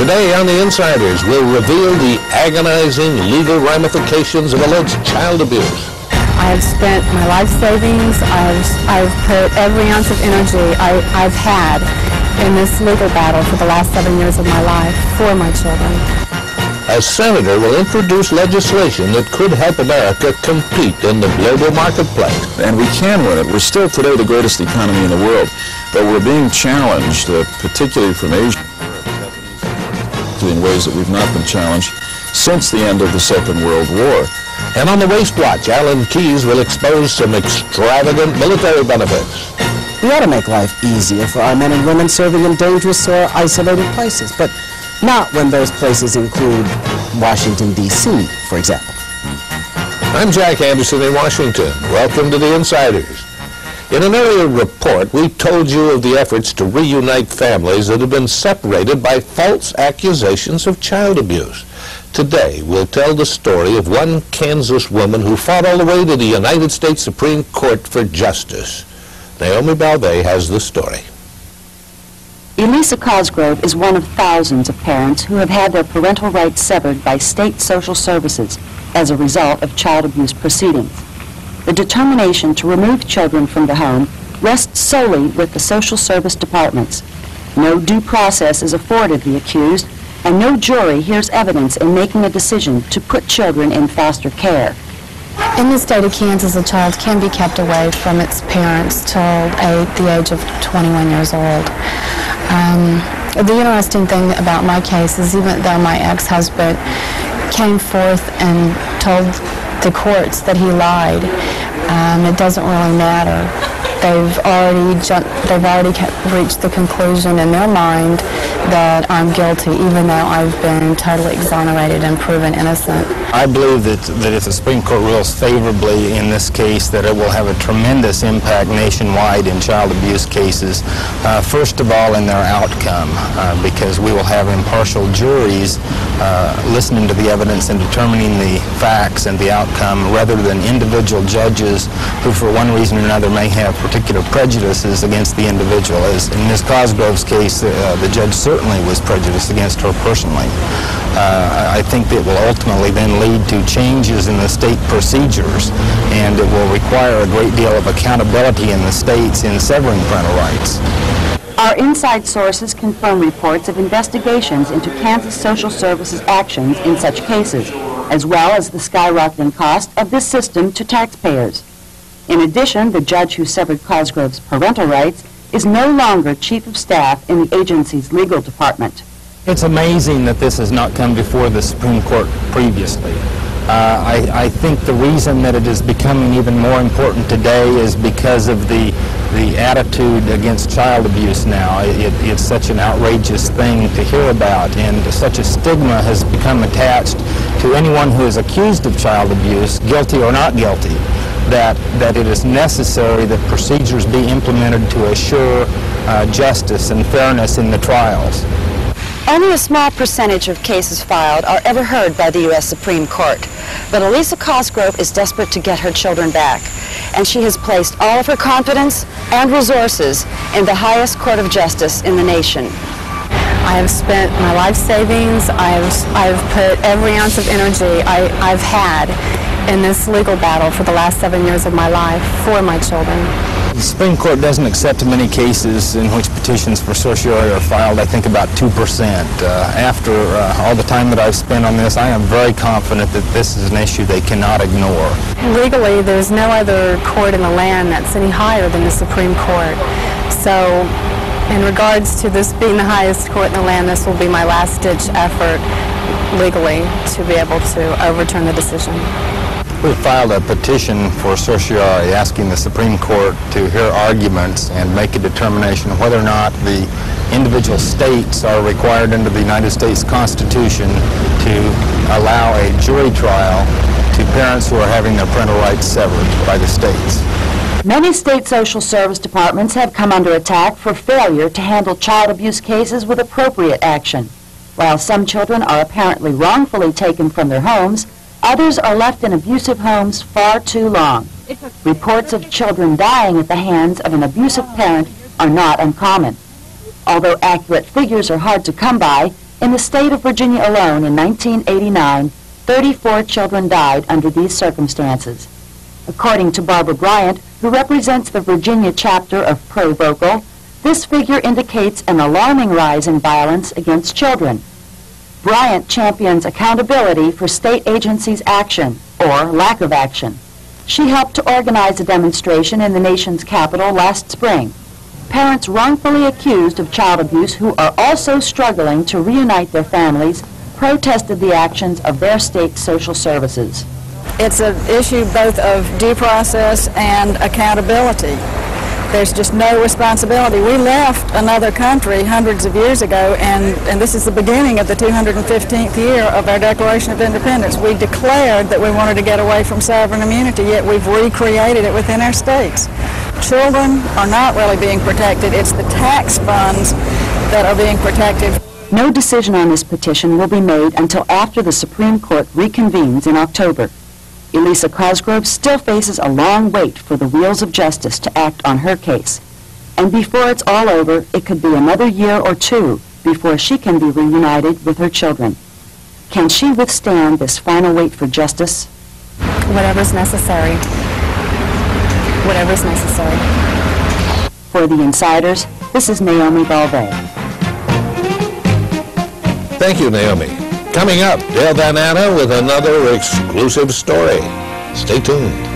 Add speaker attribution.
Speaker 1: Today on The Insiders, we'll reveal the agonizing legal ramifications of alleged child abuse.
Speaker 2: I have spent my life savings, I've put every ounce of energy I've had in this legal battle for the last 7 years of my life for my children.
Speaker 1: A senator will introduce legislation that could help America compete in the global marketplace.
Speaker 3: And we can win it. We're still today the greatest economy in the world, but we're being challenged, particularly from Asia, in ways that we've not been challenged since the end of the Second World War.
Speaker 1: And on the Waste Watch, Alan Keyes will expose some extravagant military benefits.
Speaker 4: We ought to make life easier for our men and women serving in dangerous or isolated places, but not when those places include Washington, D.C., for example.
Speaker 1: I'm Jack Anderson in Washington. Welcome to The Insiders. In an earlier report, we told you of the efforts to reunite families that have been separated by false accusations of child abuse. Today, we'll tell the story of one Kansas woman who fought all the way to the United States Supreme Court for justice. Naomi Balvay has the story.
Speaker 5: Elisa Cosgrove is one of thousands of parents who have had their parental rights severed by state social services as a result of child abuse proceedings. The determination to remove children from the home rests solely with the social service departments. No due process is afforded the accused, and no jury hears evidence in making a decision to put children in foster care.
Speaker 2: In the state of Kansas, a child can be kept away from its parents till the age of 21 years old. The interesting thing about my case is even though my ex-husband came forth and told the courts that he lied, it doesn't really matter. They've already reached the conclusion in their mind that I'm guilty, even though I've been totally exonerated and proven innocent.
Speaker 6: I believe that if the Supreme Court rules favorably in this case, that it will have a tremendous impact nationwide in child abuse cases. First of all, in their outcome, because we will have impartial juries listening to the evidence and determining the facts and the outcome, rather than individual judges who, for one reason or another, may have particular prejudices against the individual. As in Ms. Cosgrove's case, the judge certainly was prejudiced against her personally. I think that will ultimately then lead to changes in the state procedures, and it will require a great deal of accountability in the states in severing parental rights.
Speaker 5: Our inside sources confirm reports of investigations into Kansas Social Services actions in such cases, as well as the skyrocketing cost of this system to taxpayers. In addition, the judge who severed Cosgrove's parental rights is no longer chief of staff in the agency's legal department.
Speaker 6: It's amazing that this has not come before the Supreme Court previously. I think the reason that it is becoming even more important today is because of the attitude against child abuse now. It's such an outrageous thing to hear about, and such a stigma has become attached to anyone who is accused of child abuse, guilty or not guilty, that it is necessary that procedures be implemented to assure justice and fairness in the trials.
Speaker 5: Only a small percentage of cases filed are ever heard by the U.S. Supreme Court, but Elisa Cosgrove is desperate to get her children back, and she has placed all of her confidence and resources in the highest court of justice in the nation.
Speaker 2: I have spent my life savings, I've put every ounce of energy I've had in this legal battle for the last 7 years of my life for my children.
Speaker 6: The Supreme Court doesn't accept many cases in which petitions for certiorari are filed, I think about 2%. After all the time that I've spent on this, I am very confident that this is an issue they cannot ignore.
Speaker 2: Legally, there's no other court in the land that's any higher than the Supreme Court. So, in regards to this being the highest court in the land, this will be my last-ditch effort legally to be able to overturn the decision.
Speaker 6: We filed a petition for certiorari asking the Supreme Court to hear arguments and make a determination whether or not the individual states are required under the United States Constitution to allow a jury trial to parents who are having their parental rights severed by the states.
Speaker 5: Many state social service departments have come under attack for failure to handle child abuse cases with appropriate action. While some children are apparently wrongfully taken from their homes, others are left in abusive homes far too long. Reports of children dying at the hands of an abusive parent are not uncommon. Although accurate figures are hard to come by, In the state of Virginia alone, in 1989, 34 children died under these circumstances. According to Barbara Bryant, who represents the Virginia chapter of Pro-Vocal, this figure indicates an alarming rise in violence against children. Bryant champions accountability for state agencies' action, or lack of action. She helped to organize a demonstration in the nation's capital last spring. Parents wrongfully accused of child abuse who are also struggling to reunite their families protested the actions of their state social services.
Speaker 7: It's an issue both of due process and accountability. There's just no responsibility. We left another country hundreds of years ago, and this is the beginning of the 215th year of our Declaration of Independence. We declared that we wanted to get away from sovereign immunity, yet we've recreated it within our states. Children are not really being protected. It's the tax funds that are being protected.
Speaker 5: No decision on this petition will be made until after the Supreme Court reconvenes in October. Elisa Cosgrove still faces a long wait for the wheels of justice to act on her case. And before it's all over, it could be another year or two before she can be reunited with her children. Can she withstand this final wait for justice?
Speaker 2: Whatever's necessary. Whatever's necessary.
Speaker 5: For the Insiders, this is Naomi Balvay.
Speaker 1: Thank you, Naomi. Coming up, Dale Van Anna with another exclusive story. Stay tuned.